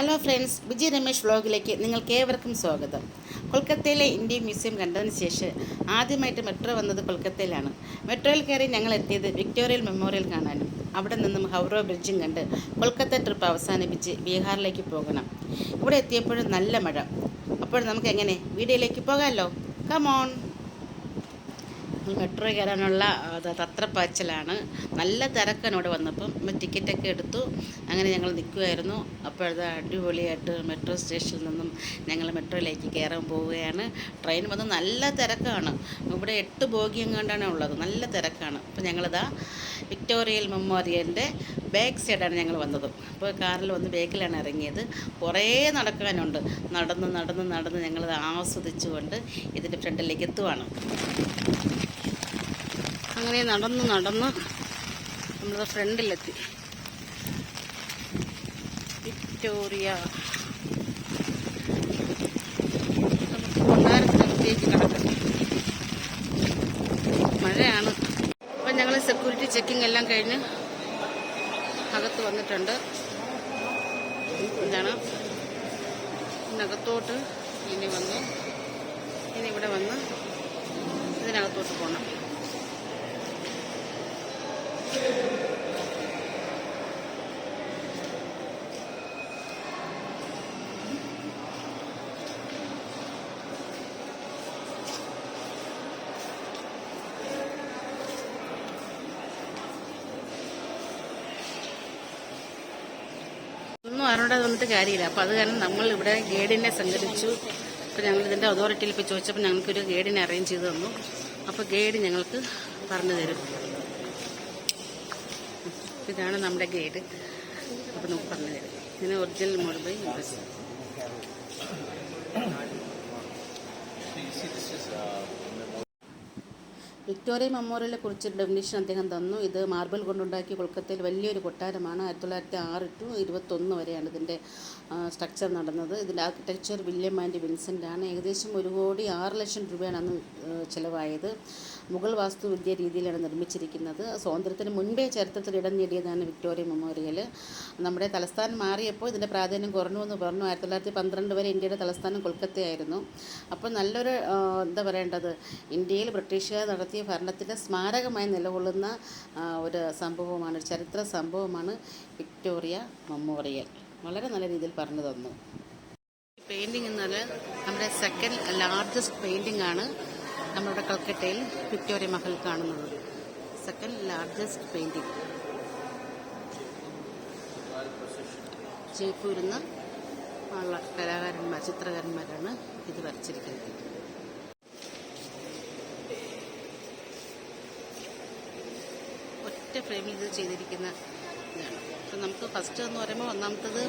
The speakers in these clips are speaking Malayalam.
ഹലോ ഫ്രണ്ട്സ്, വിജയ് രമേശ് വ്ളോഗിലേക്ക് നിങ്ങൾക്ക് ഏവർക്കും സ്വാഗതം. കൊൽക്കത്തയിലെ ഇന്ത്യൻ മ്യൂസിയം കണ്ടതിന് ശേഷം ആദ്യമായിട്ട് മെട്രോ വന്നത് കൊൽക്കത്തയിലാണ്. മെട്രോയിൽ കയറി ഞങ്ങൾ എത്തിയത് വിക്ടോറിയൽ മെമ്മോറിയൽ കാണാനും അവിടെ നിന്നും ഹൗറ ബ്രിഡ്ജും കണ്ട് കൊൽക്കത്ത ട്രിപ്പ് അവസാനിപ്പിച്ച് ബീഹാറിലേക്ക് പോകണം. ഇവിടെ എത്തിയപ്പോഴും നല്ല മഴ. അപ്പോൾ നമുക്ക് എങ്ങനെ വീഡിയോയിലേക്ക് പോകാമല്ലോ. കമോൺ. മെട്രോ കയറാനുള്ള തത്രപ്പാച്ചിലാണ്. നല്ല തിരക്കാണ് ഇവിടെ വന്നപ്പം. ടിക്കറ്റൊക്കെ എടുത്തു. അങ്ങനെ ഞങ്ങൾ നിൽക്കുമായിരുന്നു. അപ്പോഴത് അടിപൊളിയായിട്ട് മെട്രോ സ്റ്റേഷനിൽ നിന്നും ഞങ്ങൾ മെട്രോയിലേക്ക് കയറാൻ പോവുകയാണ്. ട്രെയിൻ വന്ന് നല്ല തിരക്കാണ്. ഇവിടെ 8 ബോഗി എങ്ങാണ്ടാണ് ഉള്ളത്. നല്ല തിരക്കാണ്. അപ്പോൾ ഞങ്ങളിതാ വിക്ടോറിയൽ മെമ്മോറിയലിൻ്റെ ബാക്ക് സൈഡാണ് ഞങ്ങൾ വന്നത്. അപ്പോൾ കാറിൽ വന്ന് ബാക്കിലാണ് ഇറങ്ങിയത്. കുറേ നടക്കാനുണ്ട്. നടന്ന് ഞങ്ങളത് ആസ്വദിച്ചുകൊണ്ട് ഇതിൻ്റെ ഫ്രണ്ടിലേക്ക് എത്തുവാണ്. അങ്ങനെ നടന്ന് നമ്മൾ ഫ്രണ്ടിലെത്തി. വിക്ടോറിയ. നമുക്ക് കൊട്ടാരത്തിനകത്തേക്ക് കിടക്കാം. മഴയാണ്. അപ്പം ഞങ്ങൾ സെക്യൂരിറ്റി ചെക്കിംഗ് എല്ലാം കഴിഞ്ഞ് അകത്ത് വന്നിട്ടുണ്ട്. എന്താണ് ഇതിനകത്തോട്ട് ഇനി ഇവിടെ വന്ന് ഇതിനകത്തോട്ട് പോകണം. ഒന്നും ആരോടെ വന്നിട്ട് കാര്യമില്ല. അപ്പോൾ അത് കാരണം നമ്മൾ ഇവിടെ ഗൈഡിനെ സംഘടിച്ചു. അപ്പോൾ ഞങ്ങൾ ഇതിൻ്റെ അതോറിറ്റിയിൽ ഇപ്പോൾ ചോദിച്ചപ്പോൾ ഞങ്ങൾക്കൊരു ഗൈഡിനെ അറേഞ്ച് ചെയ്ത് തന്നു. അപ്പോൾ ഗൈഡ് ഞങ്ങൾക്ക് പറഞ്ഞു തരും. ഇതാണ് നമ്മുടെ ഗൈഡ്. അപ്പോൾ നമുക്ക് പറഞ്ഞു തരും. ഇതിന് ഒറിജിനൽ മുംബൈ ബസ്. വിക്ടോറിയ മെമ്മോറിയലിനെ കുറിച്ച് ഡെഫിനിഷൻ അദ്ദേഹം തന്നു. ഇത് മാർബിൾ കൊണ്ടുണ്ടാക്കിയ കൊൽക്കത്തയിൽ വലിയൊരു കൊട്ടാരമാണ്. 1906 to 21 വരെയാണ് ഇതിൻ്റെ സ്ട്രക്ചർ നടന്നത്. ഇതിൻ്റെ ആർക്കിടെക്ചർ വില്യം ആൻഡ് വിൻസെൻ്റ് ആണ്. ഏകദേശം 1,06,00,000 രൂപയാണ് അന്ന് ചിലവായത്. മുഗൾ വാസ്തുവിദ്യ രീതിയിലാണ് നിർമ്മിച്ചിരിക്കുന്നത്. സ്വാതന്ത്ര്യത്തിന് മുൻപേ ചരിത്രത്തിൽ ഇടം നേടിയതാണ് വിക്ടോറിയ മെമ്മോറിയൽ. നമ്മുടെ തലസ്ഥാനം മാറിയപ്പോൾ ഇതിൻ്റെ പ്രാധാന്യം കുറഞ്ഞു എന്ന് പറഞ്ഞു. 1912 വരെ ഇന്ത്യയുടെ തലസ്ഥാനം കൊൽക്കത്തയായിരുന്നു. അപ്പോൾ നല്ലൊരു എന്താ പറയേണ്ടത്, ഇന്ത്യയിൽ ബ്രിട്ടീഷുകാർ നടത്തിയ ഭരണത്തിൻ്റെ സ്മാരകമായി നിലകൊള്ളുന്ന ഒരു സംഭവമാണ്, ഒരു ചരിത്ര സംഭവമാണ് വിക്ടോറിയ മെമ്മോറിയൽ. വളരെ നല്ല രീതിയിൽ പറഞ്ഞു തന്നു. പെയിൻറ്റിങ് എന്നാൽ നമ്മുടെ സെക്കൻഡ് ലാർജസ്റ്റ് പെയിൻറ്റിംഗ് ആണ് നമ്മുടെ കൽക്കട്ടയിൽ വിക്ടോറിയ മഹൽ കാണുന്നത്. Second largest painting. ജയ്പൂരിൽ നിന്ന് ഉള്ള ചിത്രകാരന്മാരാണ് ഇത് വരച്ചിരിക്കുന്നത്. ഒറ്റ ഫ്രെയിമിൽ ഇത് ചെയ്തിരിക്കുന്ന ഇതാണ്. അപ്പം നമുക്ക് ഫസ്റ്റ് എന്ന് പറയുമ്പോൾ ഒന്നാമത്തത്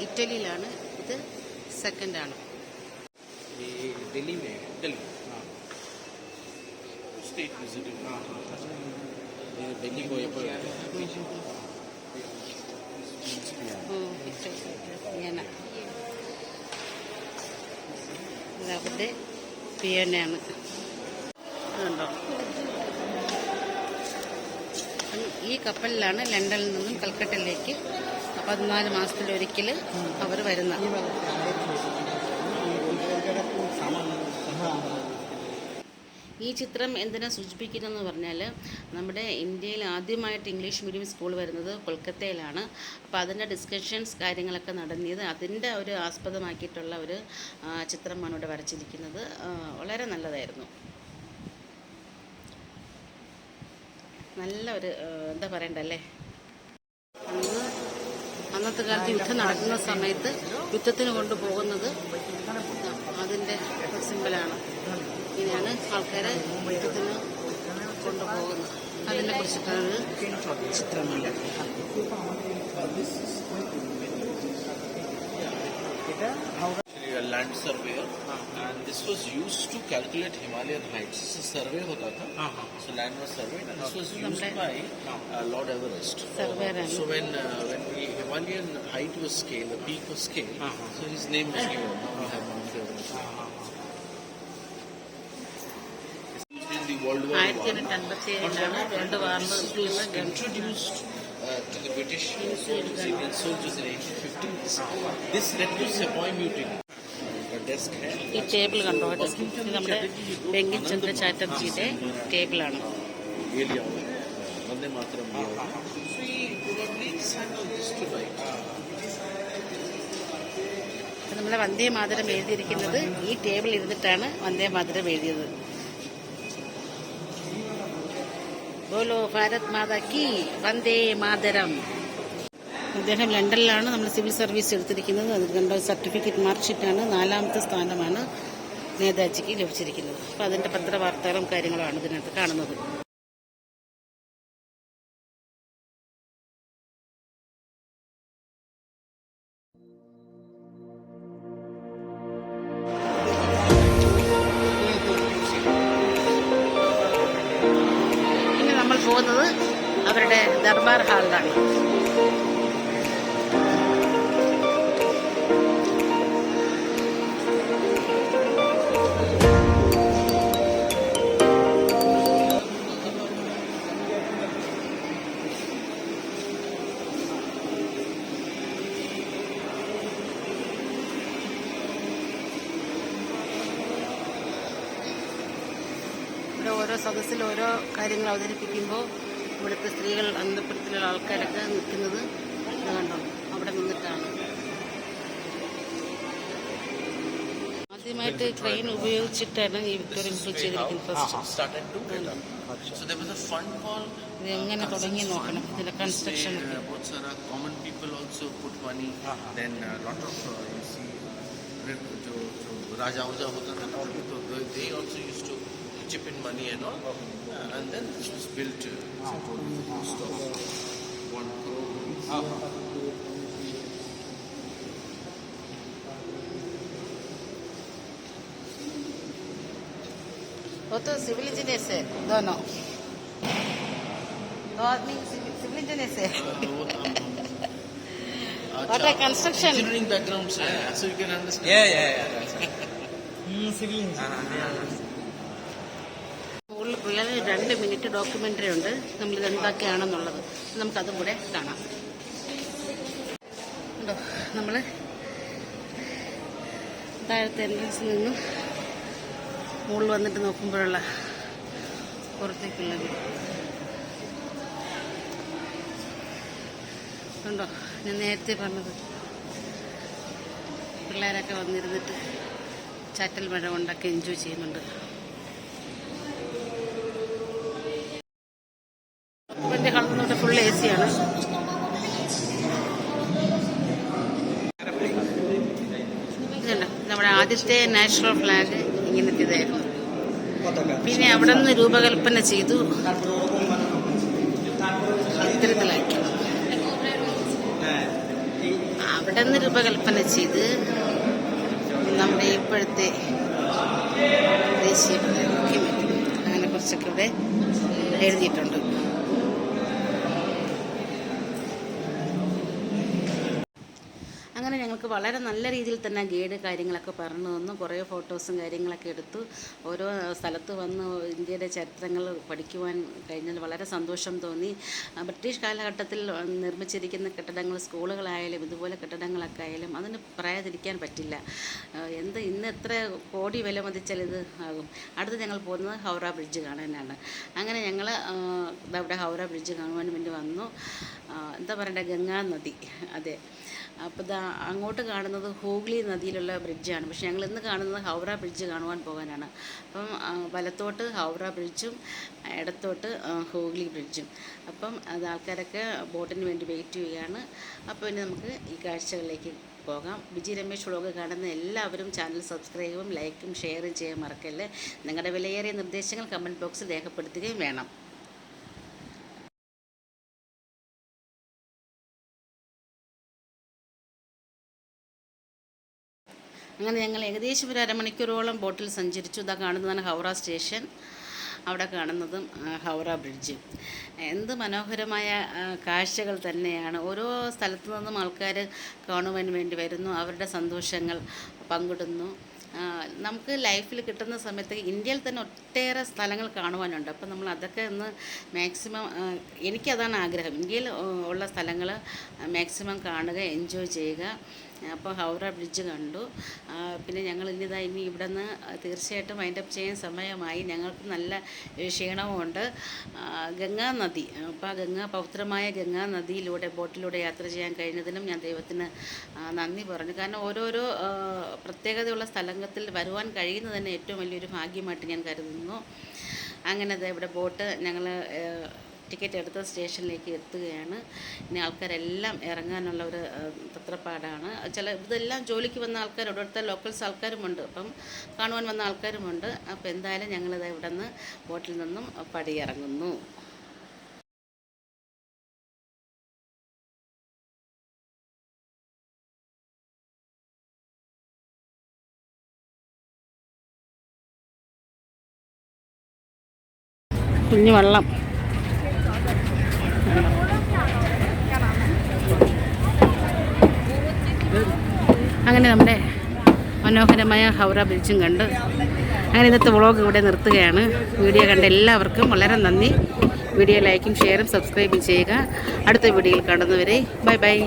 ഇറ്റലിയിലാണ്, ഇത് സെക്കൻഡാണ്. അവരുടെ പിയാനയാണ്. അതുണ്ടോ? ഈ കപ്പലിലാണ് ലണ്ടനിൽ നിന്നും കൽക്കട്ടയിലേക്ക് 14 മാസത്തിലൊരിക്കൽ അവർ വരുന്ന. ഈ ചിത്രം എന്തിനാ സൂചിപ്പിക്കുന്നതെന്ന് പറഞ്ഞാൽ, നമ്മുടെ ഇന്ത്യയിൽ ആദ്യമായിട്ട് ഇംഗ്ലീഷ് മീഡിയം സ്കൂൾ വരുന്നത് കൊൽക്കത്തയിലാണ്. അപ്പോൾ അതിൻ്റെ ഡിസ്കഷൻസ് കാര്യങ്ങളൊക്കെ നടന്നത് അതിൻ്റെ ഒരു ആസ്പദമാക്കിയിട്ടുള്ള ഒരു ചിത്രമാണ് ഇവിടെ വരച്ചിരിക്കുന്നത്. വളരെ നല്ലതായിരുന്നു. നല്ല ഒരു എന്താ പറയണ്ടല്ലേ, അന്നത്തെ കാലത്ത് യുദ്ധം നടക്കുന്ന സമയത്ത് യുദ്ധത്തിന് കൊണ്ടുപോകുന്നത് അതിൻ്റെ സിമ്പിളാണ്. ഇങ്ങനെയാണ് ആൾക്കാരെ യുദ്ധത്തിന് കൊണ്ടുപോകുന്നത്. അതിനെ കുറിച്ചിട്ടാണ് ചിത്രമുണ്ട്. Land surveyor, and this was used to calculate Himalayan heights. This is survey hota tha. So land was surveyed, and this was used by Lord Everest. So when the Himalayan height was scaled, the peak was scaled, so his name was given. Now we have Mount Everest. In the World War I, introduced to the British soldiers, Indian soldiers in 1850s. This led to Sepoy mutiny. A desk है. ഈ ടേബിൾ കണ്ടോ, ഇത് നമ്മുടെ ബങ്കിം ചന്ദ്ര ചാറ്റർജിയുടെ ടേബിളാണ്. ये लिया हुआ है. वंदे मातरम लिया हुआ है. So he probably decided this to write. നമ്മളെ വന്ദേ മാതരം എഴുതിയിരിക്കുന്നത് ഈ ടേബിൾ ഇരുന്നിട്ടാണ് വന്ദേ മാതരം എഴുതിയത്. ബോലോ ഭാരത് മാതാ കി വന്ദേ മാതരം. അദ്ദേഹം ലണ്ടനിലാണ് നമ്മൾ സിവിൽ സർവീസ് എടുത്തിരിക്കുന്നത്. അത് കണ്ട സർട്ടിഫിക്കറ്റ് മാർക്ക്ഷീറ്റാണ്. 4ാമത്തെ സ്ഥാനമാണ് നേതാജിക്ക് ലഭിച്ചിരിക്കുന്നത്. അപ്പോൾ അതിൻ്റെ പത്രവാർത്തകളും കാര്യങ്ങളുമാണ് ഇതിനകത്ത് കാണുന്നത്. ഇനി നമ്മൾ പോകുന്നത് അവരുടെ ദർബാർ ഹാളിലാണ്. ഇവിടെ ഓരോ സദസ്സിൽ ഓരോ കാര്യങ്ങൾ അവതരിപ്പിക്കുമ്പോൾ ഇവിടുത്തെ സ്ത്രീകൾ അന്തപുരത്തിലുള്ള ആൾക്കാരൊക്കെ നിൽക്കുന്നത് ഇത് കണ്ടോ, അവിടെ നിന്നിട്ടാണ്. ആദ്യമായിട്ട് ട്രെയിൻ ഉപയോഗിച്ചിട്ടാണ് ഈ വിക്ടോറിയൻ ഫുൾ ചെയ്തിരിക്കുന്നത്. ഫസ്റ്റ് ഇത് എങ്ങനെ തുടങ്ങി നോക്കണം ഇതിന്റെ construction. common people also put money. Then lot of जो राजा उजा होता था ना, तो they also used to chip in money and all, and then this was built cost of 1 crore. वो तो सिविल इंजीनियर से दोनों, दो आदमी सिविल इंजीनियर से. What a construction. Engineering background से, so you can understand. Civil engineer. മുകളിൽ പോയാൽ 2 മിനിറ്റ് ഡോക്യുമെൻ്ററി ഉണ്ട്, നമ്മളിത് എന്തൊക്കെയാണെന്നുള്ളത്. നമുക്കതും കൂടെ കാണാം. ഉണ്ടോ, നമ്മൾ താഴത്തെ എൻട്രൻസിൽ നിന്നും മുകളിൽ വന്നിട്ട് നോക്കുമ്പോഴുള്ള പുറത്തേക്കുള്ള വ്യൂ ഉണ്ടോ. ഞാൻ നേരത്തെ പറഞ്ഞത് പിള്ളേരൊക്കെ വന്നിരുന്നിട്ട് ചാറ്റൽ മഴ കൊണ്ടൊക്കെ എൻജോയ് ചെയ്യുന്നുണ്ട്. എൻ്റെ കളറുന്നോട്ട് ഫുൾ എ സിയാണ്. ഇതല്ല നമ്മുടെ ആദ്യത്തെ നാഷണൽ ഫ്ലാഗ് ഇങ്ങനത്തെ ഇതായിരുന്നു. പിന്നെ അവിടെ നിന്ന് രൂപകൽപ്പന ചെയ്തു ഇത്തരത്തിലാക്കി. അവിടെ നിന്ന് രൂപകൽപ്പന ചെയ്ത് നമ്മുടെ ഇപ്പോഴത്തെ ദേശീയ പതാകയ്ക്ക് മാറ്റി. അങ്ങനെ കുറച്ചൊക്കെ ഇവിടെ എഴുതിയിട്ടുണ്ട്. അങ്ങനെ ഞങ്ങൾക്ക് വളരെ നല്ല രീതിയിൽ തന്നെ ഗൈഡ് കാര്യങ്ങളൊക്കെ പറഞ്ഞു തന്നു. കുറേ ഫോട്ടോസും കാര്യങ്ങളൊക്കെ എടുത്തു. ഓരോ സ്ഥലത്ത് വന്ന് ഇന്ത്യയുടെ ചരിത്രങ്ങൾ പഠിക്കുവാൻ കഴിഞ്ഞാൽ വളരെ സന്തോഷം തോന്നി. ബ്രിട്ടീഷ് കാലഘട്ടത്തിൽ നിർമ്മിച്ചിരിക്കുന്ന കെട്ടിടങ്ങൾ, സ്കൂളുകളായാലും ഇതുപോലെ കെട്ടിടങ്ങളൊക്കെ ആയാലും അതിന് പറയാതിരിക്കാൻ പറ്റില്ല. ഇന്ന് എത്ര കോടി വില മതിച്ചാൽ ഇത് ആകും. അടുത്ത് ഞങ്ങൾ പോകുന്നത് ഹൗറ ബ്രിഡ്ജ് കാണാനാണ്. അങ്ങനെ ഞങ്ങൾ ഇവിടെ ഹൗറ ബ്രിഡ്ജ് കാണുവാൻ വേണ്ടി വന്നു. എന്താ പറയണ്ടേ, ഗംഗാ നദി. അതെ, അപ്പോൾ അങ്ങോട്ട് കാണുന്നത് ഹൂഗ്ലി നദിയിലുള്ള ബ്രിഡ്ജാണ്. പക്ഷേ ഞങ്ങൾ ഇന്ന് കാണുന്നത് ഹൗറ ബ്രിഡ്ജ് കാണുവാൻ പോകാനാണ്. അപ്പം വലത്തോട്ട് ഹൗറ ബ്രിഡ്ജും ഇടത്തോട്ട് ഹൂഗ്ലി ബ്രിഡ്ജും. അപ്പം അത് ആൾക്കാരൊക്കെ ബോട്ടിന് വേണ്ടി വെയിറ്റ് ചെയ്യുകയാണ്. അപ്പോൾ ഇനി നമുക്ക് ഈ കാഴ്ചകളിലേക്ക് പോകാം. വിജി രമേശ് വ്ളോഗ് കാണുന്ന എല്ലാവരും ചാനൽ സബ്സ്ക്രൈബും ലൈക്കും ഷെയറും ചെയ്യാൻ മറക്കല്ലേ. നിങ്ങളുടെ വിലയേറിയ നിർദ്ദേശങ്ങൾ കമൻറ്റ് ബോക്സിൽ രേഖപ്പെടുത്തുകയും വേണം. അങ്ങനെ ഞങ്ങൾ ഏകദേശം ഒരു അരമണിക്കൂറോളം ബോട്ടിൽ സഞ്ചരിച്ചു. ഇതാ കാണുന്നതാണ് ഹൗറ സ്റ്റേഷൻ, അവിടെ കാണുന്നതും ഹൗറ ബ്രിഡ്ജ്. എന്ത് മനോഹരമായ കാഴ്ചകൾ തന്നെയാണ്. ഓരോ സ്ഥലത്തു നിന്നും ആൾക്കാർ കാണുവാൻ വേണ്ടി വരുന്നു, അവരുടെ സന്തോഷങ്ങൾ പങ്കിടുന്നു. നമുക്ക് ലൈഫിൽ കിട്ടുന്ന സമയത്ത് ഇന്ത്യയിൽ തന്നെ ഒട്ടേറെ സ്ഥലങ്ങൾ കാണുവാനുണ്ട്. അപ്പം നമ്മൾ അതൊക്കെ ഒന്ന് മാക്സിമം, എനിക്കതാണ് ആഗ്രഹം, ഇന്ത്യയിൽ ഉള്ള സ്ഥലങ്ങൾ മാക്സിമം കാണുക, എൻജോയ് ചെയ്യുക. അപ്പോൾ ഹൗറ ബ്രിഡ്ജ് കണ്ടു. പിന്നെ ഞങ്ങൾ ഇനി ഇവിടെ നിന്ന് തീർച്ചയായിട്ടും വൈൻഡപ്പ് ചെയ്യാൻ സമയമായി. ഞങ്ങൾക്ക് നല്ല ക്ഷീണവുമുണ്ട്. ഗംഗാ നദി, അപ്പോൾ പവിത്രമായ ഗംഗാ നദിയിലൂടെ ബോട്ടിലൂടെ യാത്ര ചെയ്യാൻ കഴിഞ്ഞതിനും ഞാൻ ദൈവത്തിന് നന്ദി പറഞ്ഞു. കാരണം ഓരോരോ പ്രത്യേകതയുള്ള സ്ഥലത്തിൽ വരുവാൻ കഴിയുന്നത് തന്നെ ഏറ്റവും വലിയൊരു ഭാഗ്യമായിട്ട് ഞാൻ കരുതുന്നു. അങ്ങനെ ഇവിടെ ബോട്ട് ഞങ്ങൾ ടിക്കറ്റ് എടുത്ത സ്റ്റേഷനിലേക്ക് എത്തുകയാണ്. ഇനി ആൾക്കാരെല്ലാം ഇറങ്ങാനുള്ള ഒരു തത്രപ്പാടാണ്. ഇതെല്ലാം ജോലിക്ക് വന്ന ആൾക്കാർ, ഇവിടുത്തെ ലോക്കൽസ് ആൾക്കാരുമുണ്ട്, അപ്പം കാണുവാൻ വന്ന ആൾക്കാരുമുണ്ട്. അപ്പോൾ എന്തായാലും ഞങ്ങളിത് ഇവിടെ നിന്ന് ബോട്ടിൽ നിന്നും പടിയിറങ്ങുന്നു. കുഞ്ഞു വെള്ളം, അങ്ങനെ നമ്മുടെ മനോഹരമായ ഹൗറ ബ്രിഡ്ജും കണ്ട് അങ്ങനെ ഇന്നത്തെ വ്ളോഗ് ഇവിടെ നിർത്തുകയാണ്. വീഡിയോ കണ്ട എല്ലാവർക്കും വളരെ നന്ദി. വീഡിയോ ലൈക്കും ഷെയറും സബ്സ്ക്രൈബും ചെയ്യുക. അടുത്ത വീഡിയോയിൽ കാണുന്നവരെ ബൈ ബൈ.